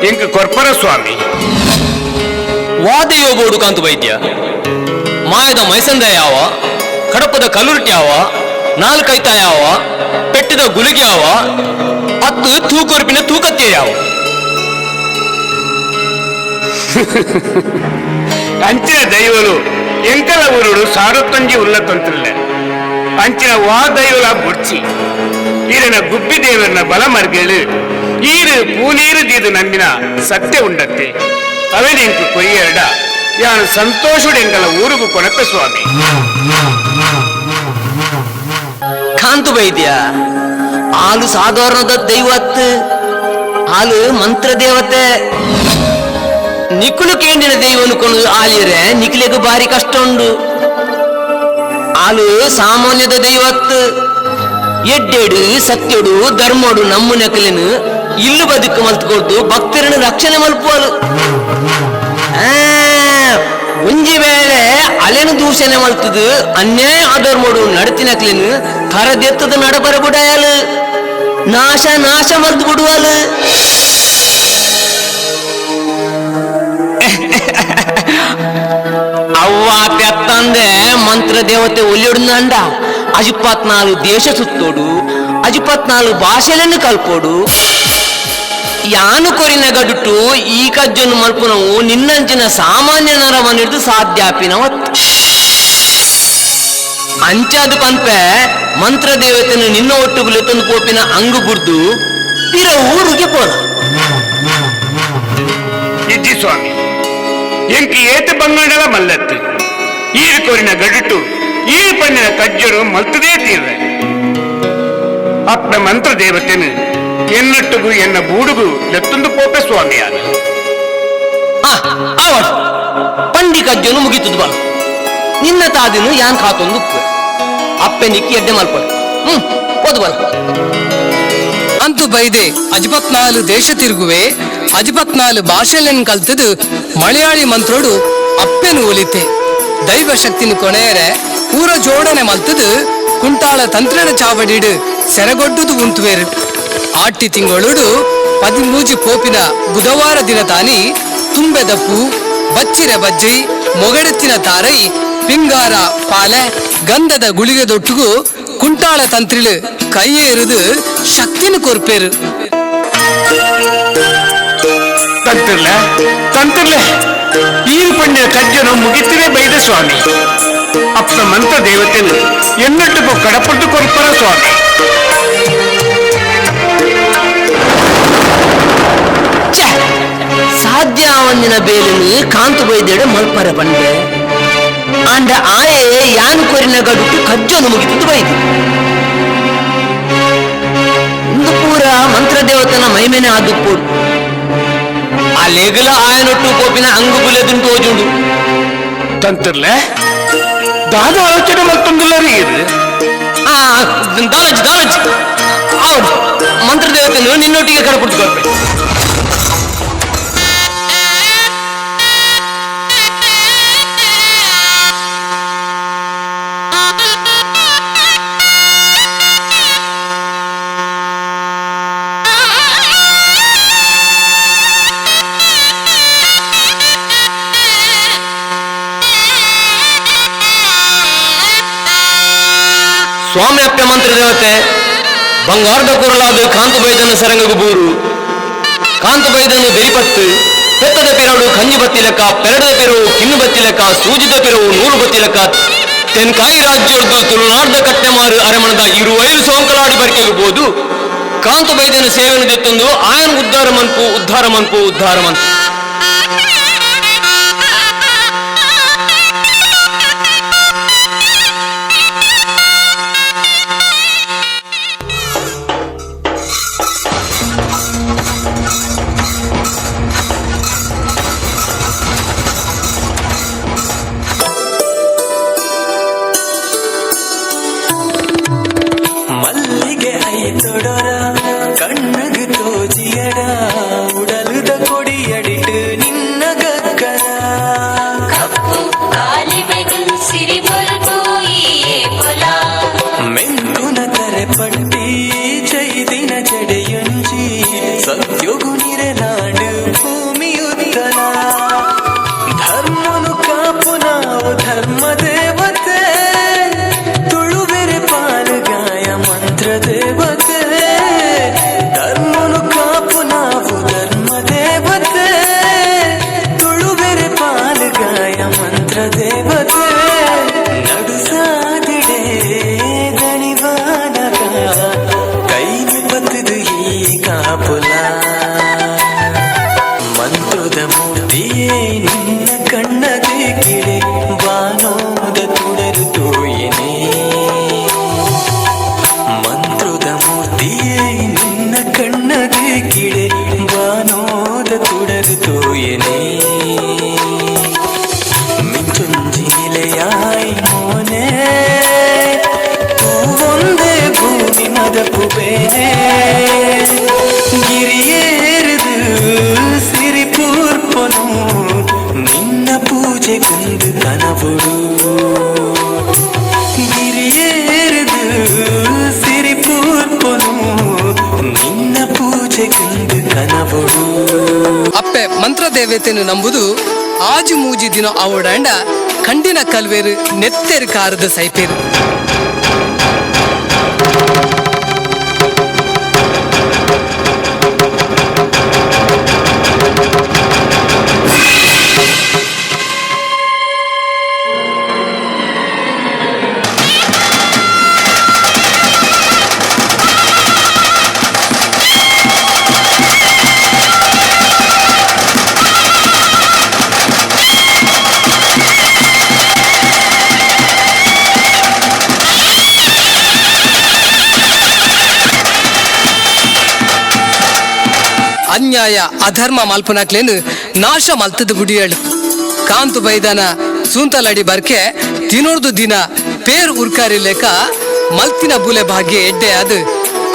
ಎಂಕ ಕೊರ್ಪರ ಸ್ವಾಮಿ
ವಾದೆಯೋ ಬೋಡು ಕಾಂತು ವೈದ್ಯ ಮಾಯದ ಮೈಸಂದ ಯಾವ ಕಡಪದ ಕಲ್ಲುರ್ಟಿ ಯಾವ ನಾಲ್ಕೈತ ಯಾವ ಪೆಟ್ಟಿದ ಗುಲಿಗೆ ಯಾವ ಹತ್ತು ತೂಕೊರ್ಪಿನ ತೂಕತ್ತೆ ಯಾವ
ಅಂಚಿನ ದೈವಲು ಎಂಕಲ ಊರುಡು ಸಾರುತ್ತಂಜಿ ಉಲ್ಲ ತಂತ್ರಲೆ ಅಂಚಿನ ವಾ ದೈವಲ ಬುಡ್ಚಿ ಈರನ ಗುಬ್ಬಿ ದೇವರನ ಬಲ ಮರ್ಗೇಳು ಈರು ಪೂನೀರು ದೀದು ನಂಬಿನ ಸತ್ಯ ಉಂಡತ್ತೆ ಅವೇನೆಂಕು ಕೊಯ್ಯರಡ ಯಾನು ಸಂತೋಷುಡೆಂಕಲ ಊರುಗು ಕೊನಕ ಸ್ವಾಮಿ
ಕಾಂತು ವೈದ್ಯ ಹಾಲು ಸಾಧಾರಣದ ದೈವತ್ ಹಾಲು ಮಂತ್ರ ದೇವತೆ ನಿಕುಲು ಕೇಂದಿನ ದೈವನು ಕೊಂಡು ಆಲಿರೆ ನಿಕ್ಲೆಗೂ ಬಾರಿ ಕಷ್ಟ ಉಂಡು ಆಲು ಸಾಮಾನ್ಯದ ದೈವತ್ ಎಡ್ಡೆಡು ಸತ್ಯಡು ಧರ್ಮಡು ನಮ್ಮ ನೆಕಲಿನ ಇಲ್ಲು ಬದುಕು ಮಲ್ತ್ಕೊಳ್ತು ಭಕ್ತರನ್ನು ರಕ್ಷಣೆ ಮಲ್ಪುವಲು ಒಂಜಿ ವೇಳೆ ಅಲೆನು ದೂಷಣೆ ಮಲ್ತದು ಅನ್ಯಾಯ ಅಧರ್ಮಡು ನಡತಿನಕ್ಲಿನ ಕರದೆತ್ತದ ನಡಬರ ಬಿಡಯಲು ನಾಶ ನಾಶ ಮಲ್ತು ಬಿಡುವಲು ಅವ್ವ ತೆತ್ತಂದೆ ಮಂತ್ರ ದೇವತೆ ಒಲಿಯೊಡ್ನಂಡ 14 ದೇಶ ಸುತ್ತೋಡು 14 ಭಾಷೆలను ಕಲ್ಪೋಡು ಯಾನು ಕೊರಿನ ಗಡುಟು ಈ ಕಜ್ಜನ್ನು ಮಲ್ಪುನವು ನಿನ್ನಂಚಿನ ಸಾಮಾನ್ಯ ನರವನ್ನಿಡ್ದು ಸಾಧ್ಯಾಪಿನವತ್ ಅಂಚಾದು ಪಂಪೆ ಮಂತ್ರ ದೇವತೆಯನ್ನು ನಿನ್ನ ಒಟ್ಟುಗುಲು ತಂದು ಪೋಪಿನ ಅಂಗು ಬುರ್ದು ಪಿರ ಊರಿಗೆ ಪೋನ
ಇಜ್ಜಿ ಸ್ವಾಮಿ ಎಂಕಿ ಏತ ಬಂಗಾಂಡಲ ಮಲ್ಲತ್ತು ಈ ಕೊರಿನ ಗಡುಟು ಈ ಪಣ್ಣಿನ ಕಜ್ಜರು ಮಲ್ತದೇ ತೀರ್ರೆ ಅಪ್ಪ ಮಂತ್ರ ದೇವತೆನು ಎನ್ನಟ್ಟುಗು ಎನ್ನ ಬೂಡುಗು ಲೆತ್ತೊಂದು ಪೋಪೆ ಸ್ವಾಮಿಯಾದ
ಪಂಡಿ ಕಜ್ಜನು ಮುಗಿತದ ಬಲ ನಿನ್ನ ತಾದಿನು ಯಾನ್ ಖಾತೊಂದು ಅಪ್ಪೆ ನಿಕ್ಕಿ ಎಡ್ಡೆ ಮಲ್ಪಡು ಓದು ಬಲ
ಅಂತು ಬೈದೆ 14 ದೇಶ ತಿರುಗುವೆ 14 ಭಾಷೆಯನ್ನು ಕಲ್ತದು ಮಲಯಾಳಿ ಮಂತ್ರೋಡು ಅಪ್ಪೆನು ಒಲಿತೆ ದೈವ ಶಕ್ತಿನ ಕೊನೆಯರೆ ಪೂರ ಜೋಡಣೆ ಮಲ್ತದು ಕುಂಟಾಳ ತಂತ್ರನ ಚಾವಡಿಡು ಸೆರಗೊಡ್ಡುದು ಉಂಟುವೇರು ಆಟಿ ತಿಂಗಳುಡು 13 ಪೋಪಿನ ಬುಧವಾರ ದಿನ ತಾನಿ ತುಂಬೆದಪ್ಪು ಬಚ್ಚಿರ ಬಜ್ಜಿ ಮೊಗಡೆತ್ತಿನ ತಾರೈ ಪಿಂಗಾರ ಪಾಲೆ ಗಂಧದ ಗುಳಿಗೆದೊಟ್ಟುಗು ಕುಂಟಾಳ ತಂತ್ರಿಲು ಕೈಯೇರುದು ಶಕ್ತಿನ ಕೊರ್ಪೇರು
ತಂತ್ರಲೆ ಈ ಪಣ್ಣಿನ ಕಜ್ಜನು ಮುಗಿತಿರೇ ಬೈದ ಸ್ವಾಮಿ ಅಪ್ಪ ಮಂತ್ರ ದೇವತೆನು ಎನ್ನಟ್ಟುಗು ಕಡಪಟ್ಟು ಕೊರ್ಪರ ಸ್ವಾಮಿ
ಸಾಧ್ಯ ಒಂದಿನ ಬೇಲಿನಿ ಕಾಂತು ಬೈದೇಡೆ ಮಲ್ಪರ ಬಂಡೆ ಅಂಡ ಆಯೆ ಯಾನು ಕೊರಿನ ಗಡುಟು ಕಜ್ಜನು ಮುಗಿತಿದ್ದು ಬೈದು ಒಂದು ಪೂರ ಮಂತ್ರ ದೇವತನ ಮೈಮೇನೆ ಆದುಪ್ಪೋಡು ಆ ಲೆಗಲ ಆಯನೊಟ್ಟು ಕೋಪಿನ ಅಂಗು ಬುಲೆದುಂಟು ಓಜುಂಡು
ತಂತ್ರಲೆ ದಾದ ಆಲೋಚನೆ ಮತ್ತೊಂದಿಲ್ಲ ರೀ
ದಾಲಜ್ ಹೌದು ಮಂತ್ರ ದೇವತೆಯನ್ನು ನಿನ್ನೊಟ್ಟಿಗೆ ಕಡಪಡ್ಕೊಳ್ಬೇಕು ಸ್ವಾಮಿ ಅಪ್ಪೆ ಮಂತ್ರ ದೇವತೆ ಬಂಗಾರದ ಕುರಲಾದ ಕಾಂತು ಬೈದನ ಸರಂಗಗು ಬೂರು ಕಾಂತು ಬೈದನು ಬೆರಿಪತ್ತು ಪೆತ್ತದ ಪಿರಡು ಕಂಜಿ ಬತ್ತಿ ಲೆಕ್ಕ ಪೆರಡದ ಪಿರವು ಕಿನ್ನು ಬತ್ತಿ ಲೆಕ್ಕ ಸೂಜಿದ ಪಿರವು 100 ಬತ್ತಿ ಲೆಕ್ಕ ತೆನ್ಕಾಯಿ ರಾಜ್ಯರ್ದು ತುಳುನಾಡ್ದ ಕಟ್ಟೆಮಾರು ಅರಮಣದ 25 ಸೋಂಕಲಾಡಿ ಬರ್ಕೆಗಬಹುದು ಕಾಂತು ಬೈದನ ಸೇವೆಯನ್ನು ತೆತ್ತೊಂದು ಆಯನ ಉದ್ಧಾರ ಮನ್ಪು
ಮಲ್ಲಿಗೆ ಐತೊಡರ ಕಣ್ಣಗೆ ತೋಜಿಯಡ ಉಡಲುದ ಕೊಡಿಯಡಿ ಬೇನೆ ಗಿರಿಯೇರಿದು ಸಿರಿಪೂರ್ಪನು ನಿನ್ನ ಪೂಜೆಗೊಂದು ಕನವುಡು ಗಿರಿಯೇರಿದು ಸಿರಿಪೂರ್ಪನು ನಿನ್ನ ಪೂಜೆಗೊಂದು ಕನವುಡು
ಅಪ್ಪೆ ಮಂತ್ರ ದೇವತೆಯನ್ನು ನಂಬುದು ಆಜು ಮೂಜಿ ದಿನ ಅವಡಂಡ ಕಂಡಿನ ಕಲ್ವೇರು ನೆತ್ತೆರು ಕಾರದ ಸೈಪೇರು ಅನ್ಯಾಯ ಅಧರ್ಮ ಮಲ್ಪನಕ್ಲೇನು ನಾಶ ಮಲ್ತದ ಬುಡಿಯಳು ಕಾಂತು ಬೈದಾನ ಸೂಂತಲಡಿ ಬರ್ಕೆ ತಿನ್ನೋರ್ದು ದಿನ ಪೇರ್ ಉರ್ಕಾರಿ ಲೆಕ್ಕ ಮಲ್ತಿನ ಬುಲೆ ಭಾಗ್ಯ ಎಡ್ಡೆ ಅದು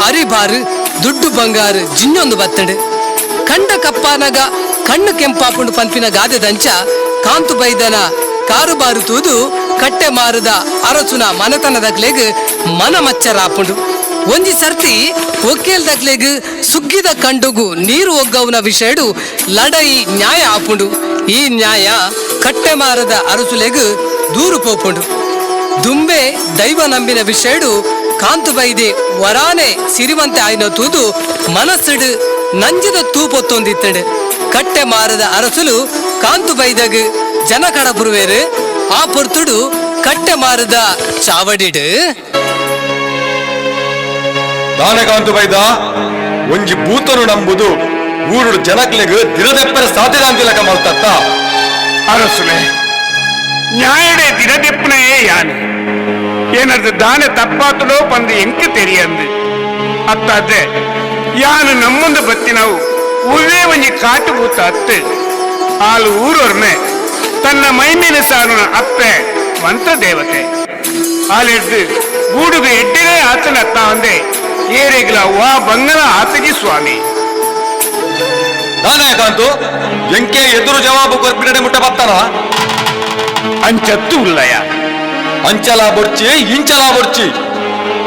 ಅರಿಬಾರು ದುಡ್ಡು ಬಂಗಾರು ಜಿನ್ನೊಂದು ಬತ್ತಡು ಕಂಡ ಕಪ್ಪಾನಗ ಕಣ್ಣು ಕೆಂಪಾಪುಂಡು ಪಂಪಿನ ಗಾದೆ ದಂಚ ಕಾಂತು ಬೈದಾನ ಕಾರುಬಾರು ತೂದು ಕಟ್ಟೆ ಮಾರದ ಅರಸುನ ಮನತನದಕ್ಲೆಗ್ ಮನ ಮಚ್ಚರಾಪುಂಡು ಒಂಜಿ ಸರ್ತಿ ಒಕ್ಕೇಲ್ದಕ್ಲೆಗ್ ಸುಗ್ಗಿದ ಕಂಡುಗು ನೀರು ಒಗ್ಗವನ ವಿಷಯಡು ಲಡೈ ನ್ಯಾಯ ಆಪುಂಡು ಈ ನ್ಯಾಯ ಕಟ್ಟೆ ಮಾರದ ಅರಸುಲೆಗ್ ದೂರು ಪೋಪುಂಡು ದುಂಬೆ ದೈವ ನಂಬಿನ ವಿಷಯಡು ಕಾಂತು ಬೈದೆ ವರಾನೆ ಸಿರಿವಂತೆ ಆಯ್ನ ತೂದು ಮನಸ್ಸಿಡು ನಂಜಿದ ತೂಪೊತ್ತೊಂದಿತ್ತಡು ಕಟ್ಟೆ ಮಾರದ ಅರಸುಲು ಕಾಂತು ಬೈದಗ್ ಜನ ಕಡಪುರುವೇರು ಆ ಪೊರ್ತುಡು ಕಟ್ಟೆ ಮಾರದ ಚಾವಡಿಡು
ದಾನೆ ಕಾಂತು ಬೈದ ಒಂಜಿ ಭೂತನು ನಂಬುದು ಊರುಡು ಜನಕ್ಲೆಗ್ ದಿನದೆಪ್ಪರ ಸಾಧ್ಯದ ಅಂತಿಲಕ ಮಲ್ತತ್ತ
ಅರಸುಲೆ ஞாயிடே தினதெப்பனே யான் எனது தான தப்பாத்துலோ பந்து ಎಂಕ ತೆರಿಯಂದು ಅತ್ತಾದ್ರೆ ಯಾನು ನಮ್ಮೊಂದು ಬತ್ತಿನವು ಉವ್ವೇ ಒಂಜಿ ಕಾಟು ಭೂತ ಅತ್ತು ಆಲು ಊರೊರ್ಮೆ ತನ್ನ ಮೈಮೇಲೆ ಸಾರುನ ಅಪ್ಪೆ ಮಂತ್ರ ದೇವತೆ ಆಲೆಡ್ದು ಗೂಡುಗೆ ಎಡ್ಡೆನೇ ಆತನ ಅತ್ತ ಒಂದೇ ಏರೆಗ್ಲ ವಾ ಬಂಗನ ಆತಗಿ ಸ್ವಾಮಿ
ದಾನೆ ಕಾಂತು ಎಂಕೆ ಎದುರು ಜವಾಬು ಕೊರ್ಪಿನಡೆ ಮುಟ್ಟ ಬತ್ತನ
ಅಂಚತ್ತು ಉಲ್ಲಯ
ಅಂಚಲ ಬೊಡ್ಚಿ ಇಂಚಲ ಬೊಡ್ಚಿ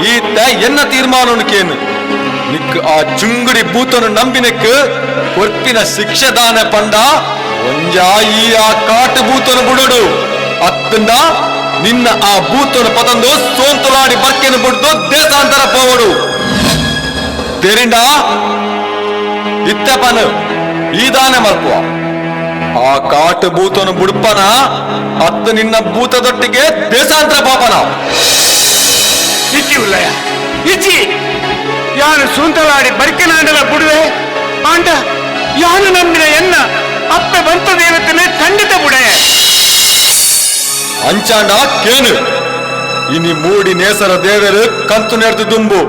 ಈತ ಎನ್ನ ತೀರ್ಮಾನಕ್ಕೇನು ನಿಕ್ ಆ ಚುಂಗುಡಿ ಭೂತನು ನಂಬಿನಕ್ ಕೊರ್ಪಿನ ಶಿಕ್ಷೆ ದಾನೆ ಪಂಡ ಒಂಜಾ ಈ ಆ ಕಾಟು ಭೂತನು ಬುಡಡು ಅತ್ತನ್ನ ನಿನ್ನ ಆ ಭೂತನು ಪತಂದು ಸೋಂತುಲಾಡಿ ಬರ್ಕೆನು ಬಿಡ್ದು ದೇಶಾಂತರ ಪೋವಡು ತೆರಿಂಡ ಇತ್ತೆಪನು ಈ ದಾನೆ ಮಲ್ಪುವ ಆ ಕಾಟು ಭೂತನು ಬುಡ್ಪನ ಅತ್ತು ನಿನ್ನ ಭೂತದೊಟ್ಟಿಗೆ ದೇಶಾಂತರ ಪಾಪನ
ಇಚ್ಚಿ ಉಲ್ಲಯ ಇಚ್ಚಿ ಯಾನು ಸೂಂತಲಾಡಿ ಬರ್ಕೆನಾಂಡಲ ಬುಡುವೆ ಆಂಡ ಯಾನು ನಂಬಿನ ಎನ್ನ ಅಪ್ಪೆ ಬಂತ ದೇವತನೆ ಖಂಡಿತ ಬುಡೆ
ಅಂಚಾಂಡ ಕೇನು ಇನಿ ಮೂಡಿ ನೇಸರ ದೇವರು ಕಂತು ನೆಡ್ದು ದುಂಬು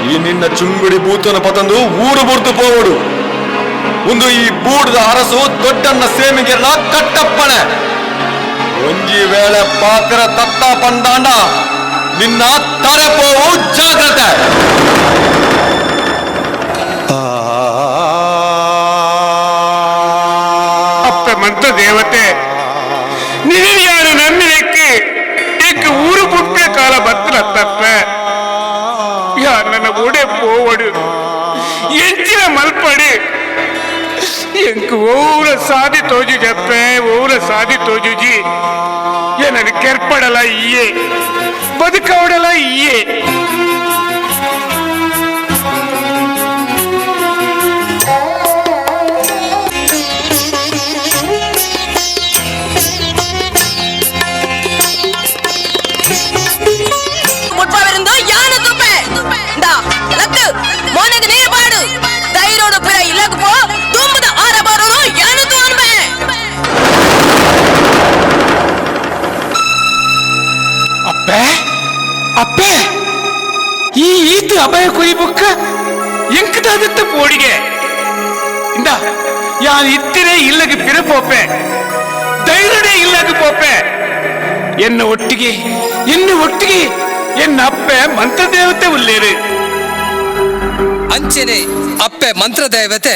ಈ ನಿನ್ನ ಚುಂಗುಡಿ ಭೂತನು ಪತಂದು ಊರು ಬುಡ್ದು ಪೋವಡು ಒಂದು ಈ ಬೂಡದ ಅರಸು ದೊಡ್ಡನ್ನ ಸೇಮಿಗೆಲ್ಲ ಕಟ್ಟಪ್ಪಣೆ ಒಂಜಿ ವೇಳೆ ಪಾಕರ ತತ್ತ ಪಂಡಾಂಡ ನಿನ್ನ ತರೆ ಪೋವು ಜಾಗ್ರತೆ
ಅಪ್ಪೆ ಮಂತ್ರ ದೇವತೆ ನಿನ್ನ ನಂಬಿನಕ್ಕೆ ಏಕ ಊರು ಬುಟ್ಟೆ ಕಾಲ ಬತ್ತಲ ತಪ್ಪೆ ಯಾ ನನ್ನ ಓಡೆ ಪೋವಡು ಎಂಚಿನ ಮಲ್ಪಡಿ ಎಂಕು ಓರ ಸಾದಿ ತೋಜು ಜಪ್ಪೆ ಓರ ಸಾದಿ ತೋಜುಜಿ ಏನನ್ನು ಕೆರ್ಪಡಲ ಇಯೇ ಬದುಕವಡಲ ಇಯೇ ಅಪ್ಪೆ ಈ ಈತ ಅಭಯ ಕೊಯ್ಬುಕ್ಕ ಎಂಕದಾದತ್ತ ಪೋಡಿಗೆ ಇಂದ ಯಾನ್ ಇತ್ತಿರೇ ಇಲ್ಲಗೆ ಪಿರಪೋಪೆ ಧೈರ್ಯನೇ ಇಲ್ಲಗೆ ಪೋಪೆ ಎನ್ನ ಒಟ್ಟಿಗೆ ಎನ್ನ ಅಪ್ಪೆ ಮಂತ್ರ ದೇವತೆ ಉಲ್ಲೇರು
ನೆಚ್ಚಿನ ಅಪ್ಪೆ ಮಂತ್ರ ದೇವತೆ